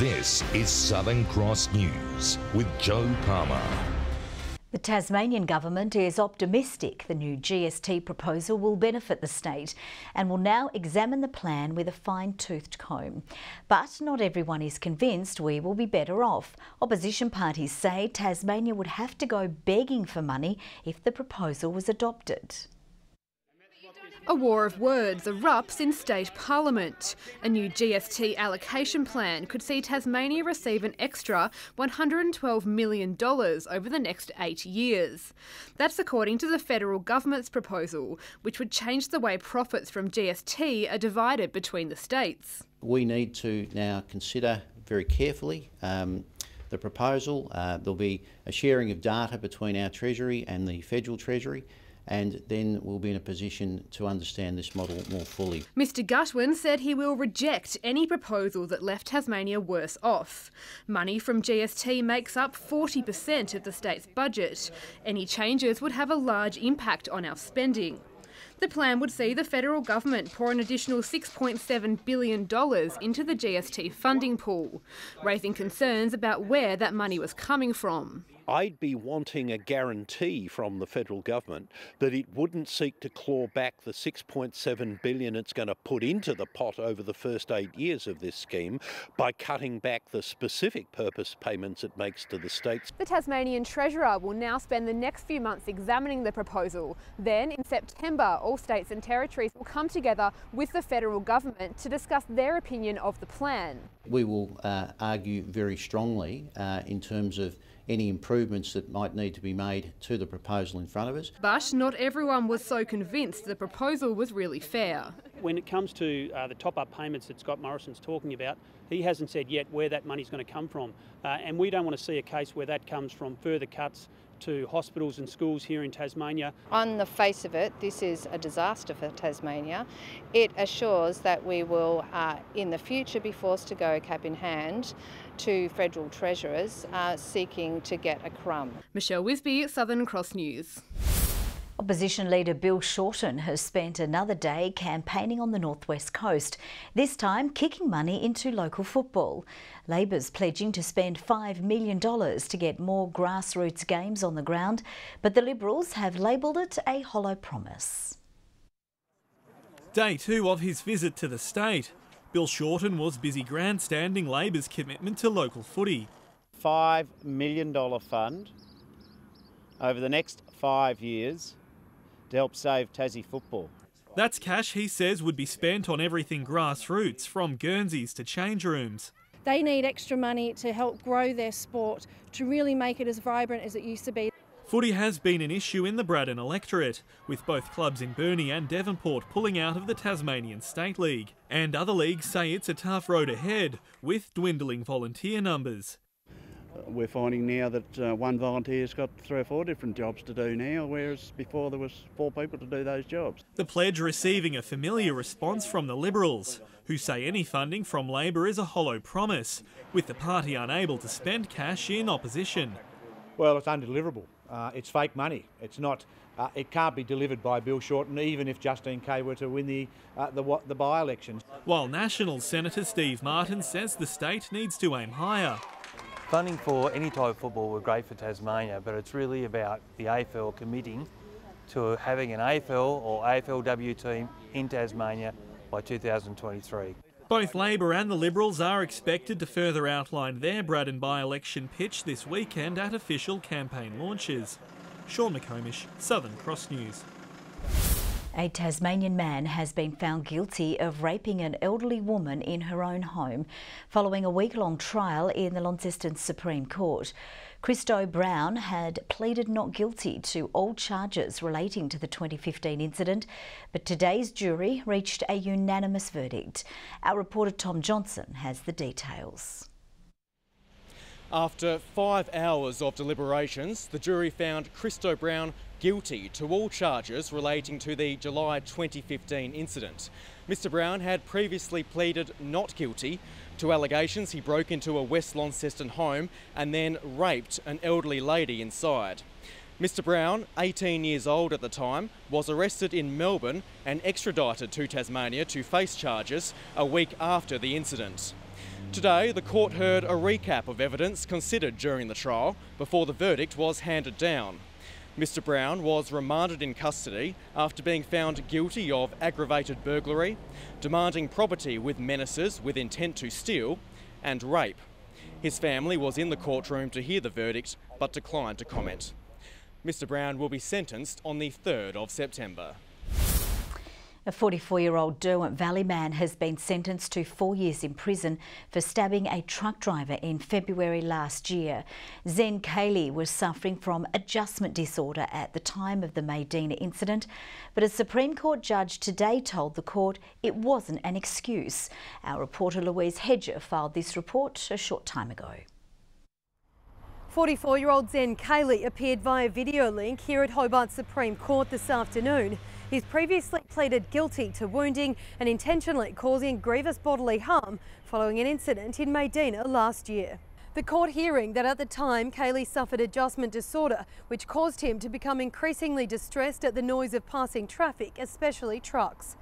This is Southern Cross News with Joe Palmer. The Tasmanian government is optimistic the new GST proposal will benefit the state and will now examine the plan with a fine-toothed comb. But not everyone is convinced we will be better off. Opposition parties say Tasmania would have to go begging for money if the proposal was adopted. A war of words erupts in state parliament. A new GST allocation plan could see Tasmania receive an extra $112 million over the next 8 years. That's according to the federal government's proposal, which would change the way profits from GST are divided between the states. We need to now consider very carefully the proposal. There'll be a sharing of data between our Treasury and the Federal Treasury, and then we'll be in a position to understand this model more fully. Mr Gutwin said he will reject any proposal that left Tasmania worse off. Money from GST makes up 40% of the state's budget. Any changes would have a large impact on our spending. The plan would see the federal government pour an additional $6.7 billion into the GST funding pool, raising concerns about where that money was coming from. I'd be wanting a guarantee from the federal government that it wouldn't seek to claw back the $6.7 billion it's going to put into the pot over the first 8 years of this scheme by cutting back the specific purpose payments it makes to the states. The Tasmanian Treasurer will now spend the next few months examining the proposal. Then, in September, all states and territories will come together with the federal government to discuss their opinion of the plan. We will argue very strongly in terms of any improvements that might need to be made to the proposal in front of us. But not everyone was so convinced the proposal was really fair. When it comes to the top-up payments that Scott Morrison's talking about, he hasn't said yet where that money's going to come from. And we don't want to see a case where that comes from further cuts to hospitals and schools here in Tasmania. On the face of it, this is a disaster for Tasmania. It assures that we will, in the future, be forced to go cap in hand to federal treasurers seeking to get a crumb. Michelle Wisby, Southern Cross News. Opposition leader Bill Shorten has spent another day campaigning on the northwest coast, this time kicking money into local football. Labor's pledging to spend $5 million to get more grassroots games on the ground, but the Liberals have labelled it a hollow promise. Day 2 of his visit to the state. Bill Shorten was busy grandstanding Labor's commitment to local footy. $5 million fund over the next 5 years to help save Tassie football. That's cash he says would be spent on everything grassroots, from Guernseys to change rooms. They need extra money to help grow their sport, to really make it as vibrant as it used to be. Footy has been an issue in the Braddon electorate, with both clubs in Burnie and Devonport pulling out of the Tasmanian State League. And other leagues say it's a tough road ahead, with dwindling volunteer numbers. We're finding now that one volunteer's got 3 or 4 different jobs to do now, whereas before there was 4 people to do those jobs. The pledge receiving a familiar response from the Liberals, who say any funding from Labor is a hollow promise, with the party unable to spend cash in opposition. Well, it's undeliverable. It's fake money. It's not. It can't be delivered by Bill Shorten, even if Justine Kay were to win the by-elections. While National Senator Steve Martin says the state needs to aim higher. Funding for any type of football were great for Tasmania, but it's really about the AFL committing to having an AFL or AFLW team in Tasmania by 2023. Both Labor and the Liberals are expected to further outline their Braddon by-election pitch this weekend at official campaign launches. Sean McComish, Southern Cross News. A Tasmanian man has been found guilty of raping an elderly woman in her own home following a week-long trial in the Launceston Supreme Court. Christo Brown had pleaded not guilty to all charges relating to the 2015 incident, but today's jury reached a unanimous verdict. Our reporter Tom Johnson has the details. After 5 hours of deliberations, the jury found Christo Brown guilty to all charges relating to the July 2015 incident. Mr Brown had previously pleaded not guilty to allegations he broke into a West Launceston home and then raped an elderly lady inside. Mr Brown, 18 years old at the time, was arrested in Melbourne and extradited to Tasmania to face charges a week after the incident. Today, the court heard a recap of evidence considered during the trial before the verdict was handed down. Mr Brown was remanded in custody after being found guilty of aggravated burglary, demanding property with menaces with intent to steal, and rape. His family was in the courtroom to hear the verdict but declined to comment. Mr Brown will be sentenced on the 3rd of September. A 44-year-old Derwent Valley man has been sentenced to 4 years in prison for stabbing a truck driver in February last year. Zen Cayley was suffering from adjustment disorder at the time of the Maydena incident, but a Supreme Court judge today told the court it wasn't an excuse. Our reporter Louise Hedger filed this report a short time ago. 44-year-old Zen Cayley appeared via video link here at Hobart Supreme Court this afternoon. He's previously pleaded guilty to wounding and intentionally causing grievous bodily harm following an incident in Maydena last year. The court hearing that at the time Cayley suffered adjustment disorder, which caused him to become increasingly distressed at the noise of passing traffic, especially trucks.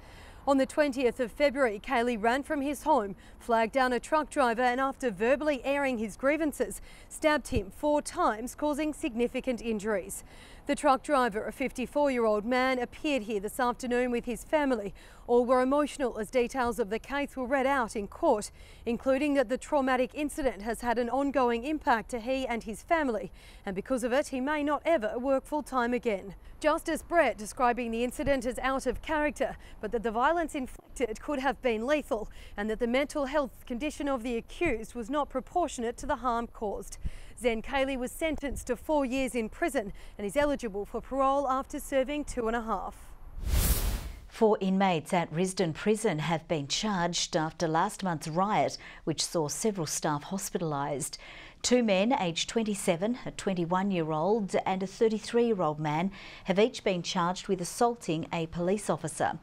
On the 20th of February, Cayley ran from his home, flagged down a truck driver and after verbally airing his grievances, stabbed him 4 times, causing significant injuries. The truck driver, a 54-year-old man, appeared here this afternoon with his family. All were emotional as details of the case were read out in court, including that the traumatic incident has had an ongoing impact to he and his family, and because of it, he may not ever work full-time again. Justice Brett describing the incident as out of character, but that the violence inflicted could have been lethal and that the mental health condition of the accused was not proportionate to the harm caused. Zen Cayley was sentenced to 4 years in prison and is eligible for parole after serving 2.5. 4 inmates at Risdon prison have been charged after last month's riot, which saw several staff hospitalised. 2 men aged 27, a 21-year-old and a 33-year-old man have each been charged with assaulting a police officer.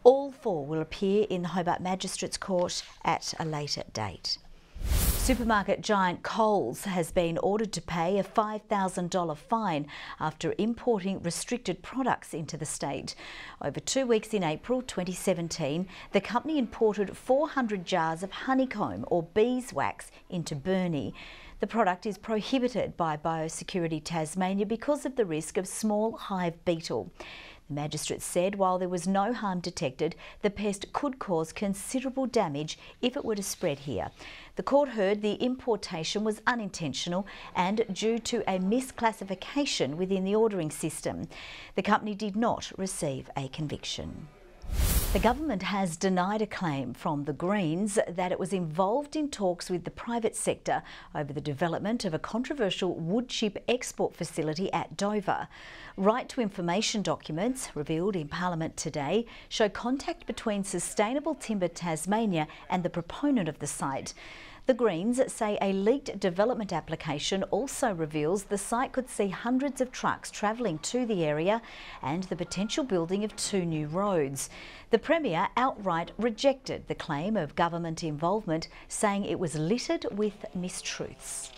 All 4 will appear in the Hobart Magistrates Court at a later date. Supermarket giant Coles has been ordered to pay a $5,000 fine after importing restricted products into the state. Over 2 weeks in April 2017, the company imported 400 jars of honeycomb or beeswax into Burnie. The product is prohibited by Biosecurity Tasmania because of the risk of small hive beetle. The magistrate said while there was no harm detected, the pest could cause considerable damage if it were to spread here. The court heard the importation was unintentional and due to a misclassification within the ordering system. The company did not receive a conviction. The government has denied a claim from the Greens that it was involved in talks with the private sector over the development of a controversial wood chip export facility at Dover. Right to information documents revealed in Parliament today show contact between Sustainable Timber Tasmania and the proponent of the site. The Greens say a leaked development application also reveals the site could see hundreds of trucks travelling to the area and the potential building of 2 new roads. The Premier outright rejected the claim of government involvement, saying it was littered with mistruths.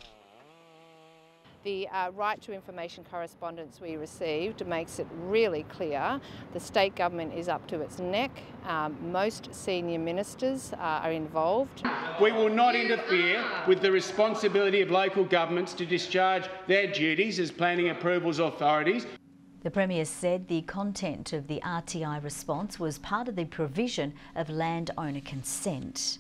The right to information correspondence we received makes it really clear the state government is up to its neck. Most senior ministers are involved. We will not interfere with the responsibility of local governments to discharge their duties as planning approvals authorities. The Premier said the content of the RTI response was part of the provision of landowner consent.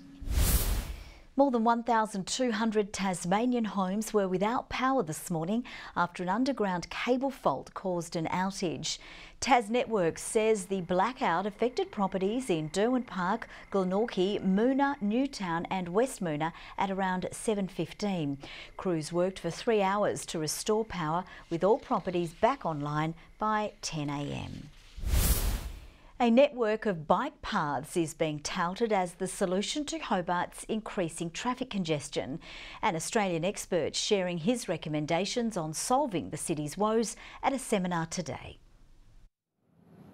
More than 1,200 Tasmanian homes were without power this morning after an underground cable fault caused an outage. Tas Network says the blackout affected properties in Derwent Park, Glenorchy, Moona, Newtown and West Moona at around 7:15. Crews worked for 3 hours to restore power, with all properties back online by 10 a.m. A network of bike paths is being touted as the solution to Hobart's increasing traffic congestion. An Australian expert sharing his recommendations on solving the city's woes at a seminar today.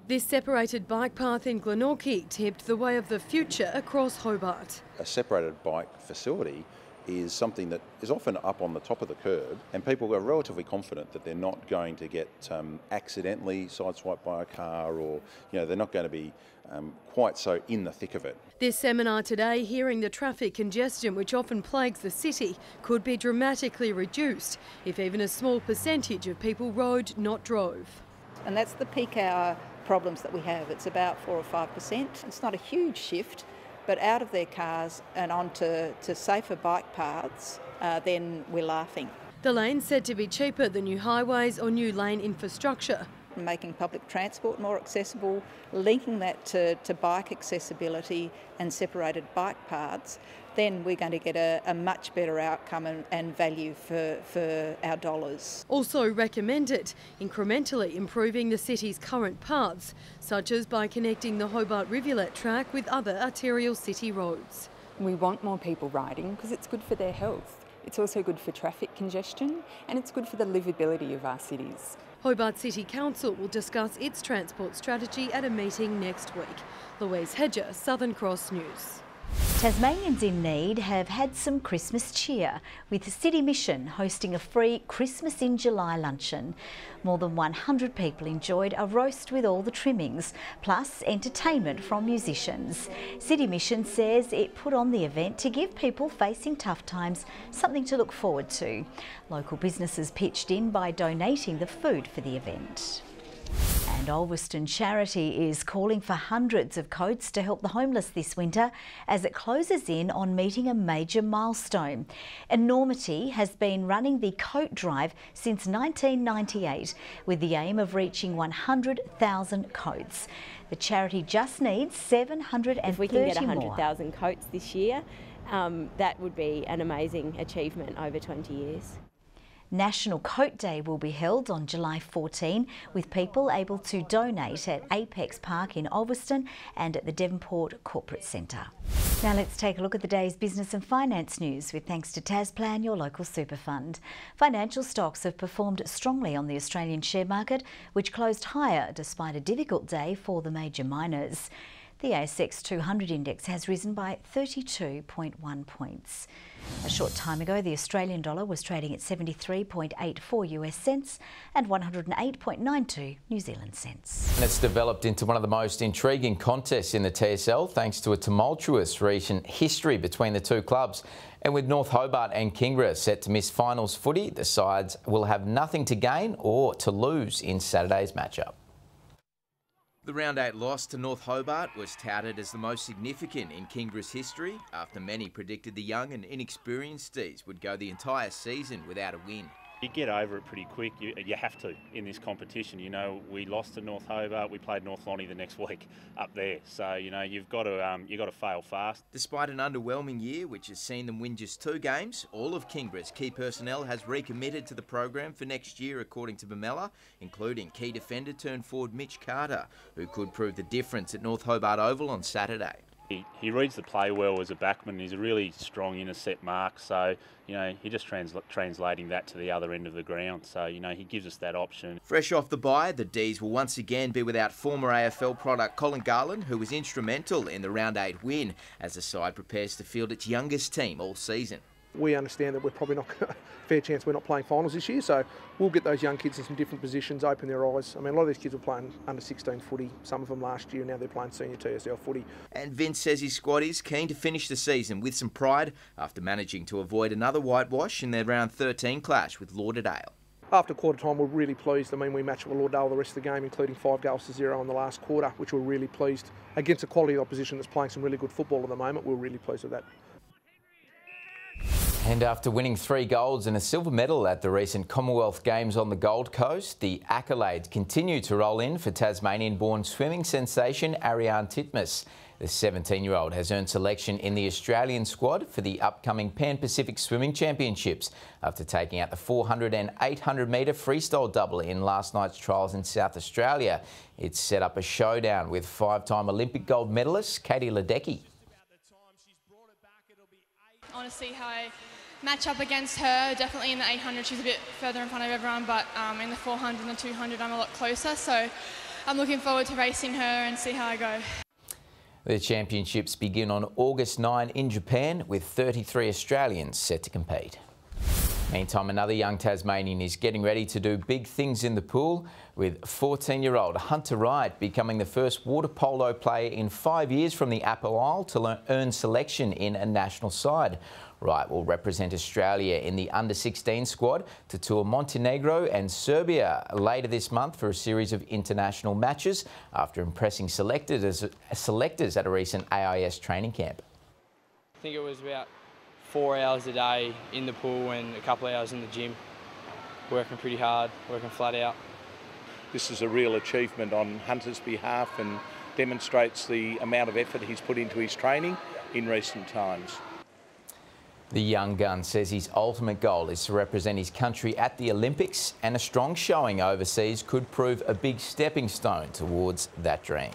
This separated bike path in Glenorchy tipped the way of the future across Hobart. A separated bike facility is something that is often up on the top of the curb, and people are relatively confident that they're not going to get accidentally sideswiped by a car, or they're not going to be quite so in the thick of it. This seminar today, hearing the traffic congestion which often plagues the city, could be dramatically reduced if even a small percentage of people rode, not drove. And that's the peak hour problems that we have. It's about 4 or 5%. It's not a huge shift, but out of their cars and onto safer bike paths, then we're laughing. The lane's said to be cheaper than new highways or new lane infrastructure. Making public transport more accessible, linking that to bike accessibility and separated bike paths, then we're going to get a much better outcome and value for our dollars. Also recommended, incrementally improving the city's current paths, such as by connecting the Hobart Rivulet track with other arterial city roads. We want more people riding because it's good for their health. It's also good for traffic congestion and it's good for the livability of our cities. Hobart City Council will discuss its transport strategy at a meeting next week. Louise Hedger, Southern Cross News. Tasmanians in need have had some Christmas cheer, with City Mission hosting a free Christmas in July luncheon. More than 100 people enjoyed a roast with all the trimmings, plus entertainment from musicians. City Mission says it put on the event to give people facing tough times something to look forward to. Local businesses pitched in by donating the food for the event. And Ulverston Charity is calling for hundreds of coats to help the homeless this winter as it closes in on meeting a major milestone. Enormity has been running the coat drive since 1998 with the aim of reaching 100,000 coats. The charity just needs 730 more. If we can get 100,000 coats this year, that would be an amazing achievement over 20 years. National Coat Day will be held on July 14 with people able to donate at Apex Park in Ulverston and at the Devonport Corporate Centre. Now let's take a look at the day's business and finance news with thanks to Tasplan, your local super fund. Financial stocks have performed strongly on the Australian share market, which closed higher despite a difficult day for the major miners. The ASX 200 index has risen by 32.1 points. A short time ago, the Australian dollar was trading at 73.84 US cents and 108.92 New Zealand cents. And it's developed into one of the most intriguing contests in the TSL thanks to a tumultuous recent history between the two clubs. And with North Hobart and Kingborough set to miss finals footy, the sides will have nothing to gain or to lose in Saturday's matchup. The Round 8 loss to North Hobart was touted as the most significant in Kingborough's history after many predicted the young and inexperienced D's would go the entire season without a win. You get over it pretty quick. You have to in this competition. We lost to North Hobart. We played North Lonnie the next week up there. So you've got to fail fast. Despite an underwhelming year, which has seen them win just 2 games, all of Kingborough's key personnel has recommitted to the program for next year, according to Bamella, including key defender turned forward Mitch Carter, who could prove the difference at North Hobart Oval on Saturday. He reads the play well as a backman. He's a really strong intercept mark, so he just translating that to the other end of the ground. So he gives us that option. Fresh off the bye, the D's will once again be without former AFL product Colin Garland, who was instrumental in the Round 8 win as the side prepares to field its youngest team all season. We understand that we're probably not fair chance we're not playing finals this year, so we'll get those young kids in some different positions, open their eyes. I mean, a lot of these kids were playing under 16 footy, some of them last year, now they're playing senior TSL footy. And Vince says his squad is keen to finish the season with some pride after managing to avoid another whitewash in their round 13 clash with Lauderdale. After quarter time, we're really pleased. I mean, we matched with Lauderdale the rest of the game, including 5-0 in the last quarter, which we're really pleased. Against a quality opposition that's playing some really good football at the moment, we're really pleased with that. And after winning 3 golds and a silver medal at the recent Commonwealth Games on the Gold Coast, the accolades continue to roll in for Tasmanian-born swimming sensation Ariane Titmus. The 17-year-old has earned selection in the Australian squad for the upcoming Pan-Pacific Swimming Championships after taking out the 400 and 800 metre freestyle double in last night's trials in South Australia. It's set up a showdown with 5-time Olympic gold medalist Katie Ledecky. I want to see how I match up against her. Definitely in the 800 she's a bit further in front of everyone, but in the 400 and the 200 I'm a lot closer, so I'm looking forward to racing her and see how I go. The championships begin on August 9 in Japan, with 33 Australians set to compete. Meantime, another young Tasmanian is getting ready to do big things in the pool, with 14-year-old Hunter Wright becoming the first water polo player in 5 years from the Apple Isle to earn selection in a national side. Wright will represent Australia in the under-16 squad to tour Montenegro and Serbia later this month for a series of international matches after impressing selectors at a recent AIS training camp. I think it was about 4 hours a day in the pool and a couple of hours in the gym, working pretty hard, working flat out. This is a real achievement on Hunter's behalf and demonstrates the amount of effort he's put into his training in recent times. The young gun says his ultimate goal is to represent his country at the Olympics, and a strong showing overseas could prove a big stepping stone towards that dream.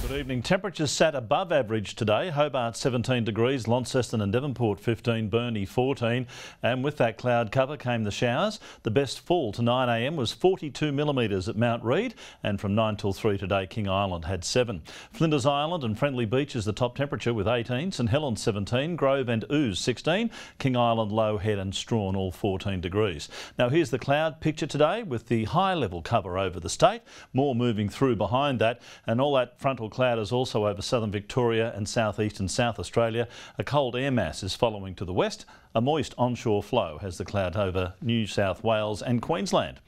Good evening. Temperatures sat above average today. Hobart 17 degrees, Launceston and Devonport 15, Burnie 14. And with that cloud cover came the showers. The best fall to 9 a.m. was 42 millimetres at Mount Reid, and from 9 till 3 today King Island had 7. Flinders Island and Friendly Beach is the top temperature with 18, St Helens 17, Grove and Ooze 16, King Island, Low Head and Strawn all 14 degrees. Now here's the cloud picture today with the high level cover over the state, more moving through behind that, and all that frontal cloud is also over southern Victoria and southeast and South Australia. A cold air mass is following to the west. A moist onshore flow has the cloud over New South Wales and Queensland.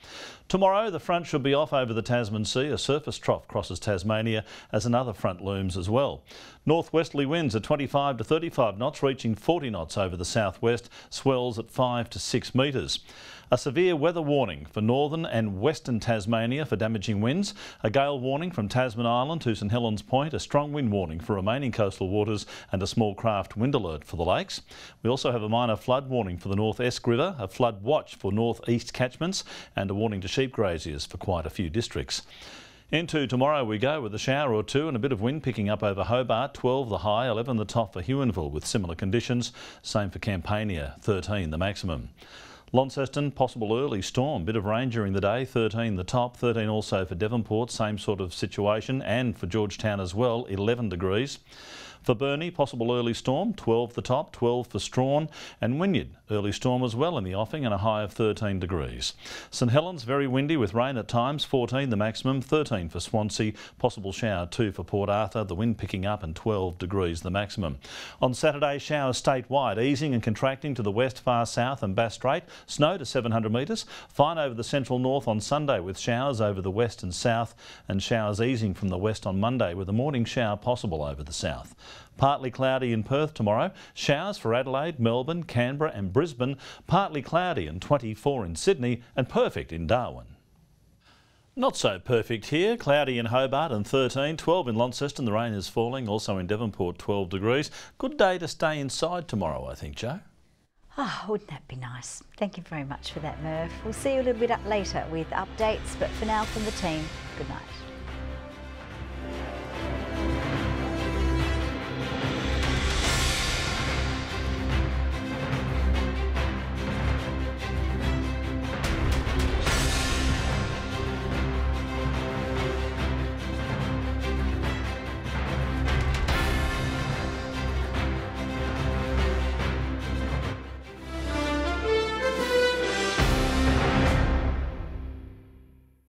Tomorrow the front should be off over the Tasman Sea. A surface trough crosses Tasmania as another front looms as well. Northwesterly winds at 25 to 35 knots, reaching 40 knots over the southwest, swells at 5 to 6 metres. A severe weather warning for northern and western Tasmania for damaging winds. A gale warning from Tasman Island to St Helens Point. A strong wind warning for remaining coastal waters and a small craft wind alert for the lakes. We also have a minor flood warning for the North Esk River, a flood watch for north-east catchments and a warning to sheep graziers for quite a few districts. Into tomorrow we go with a shower or two and a bit of wind picking up over Hobart, 12 the high, 11 the top for Huonville with similar conditions. Same for Campania, 13 the maximum. Launceston, possible early storm, bit of rain during the day, 13 the top, 13 also for Devonport, same sort of situation, and for Georgetown as well, 11 degrees. For Burnie, possible early storm, 12 the top, 12 for Strawn, and Wynyard, early storm as well in the offing and a high of 13 degrees. St Helens, very windy with rain at times, 14 the maximum, 13 for Swansea, possible shower 2 for Port Arthur, the wind picking up and 12 degrees the maximum. On Saturday, showers statewide, easing and contracting to the west, far south and Bass Strait, snow to 700 metres, fine over the central north on Sunday with showers over the west and south, and showers easing from the west on Monday with a morning shower possible over the south. Partly cloudy in Perth tomorrow, showers for Adelaide, Melbourne, Canberra and Brisbane, partly cloudy and 24 in Sydney and perfect in Darwin. Not so perfect here, cloudy in Hobart and 13, 12 in Launceston, the rain is falling, also in Devonport 12 degrees. Good day to stay inside tomorrow, I think, Jo. Oh, wouldn't that be nice? Thank you very much for that, Murph. We'll see you a little bit later with updates, but for now from the team, good night.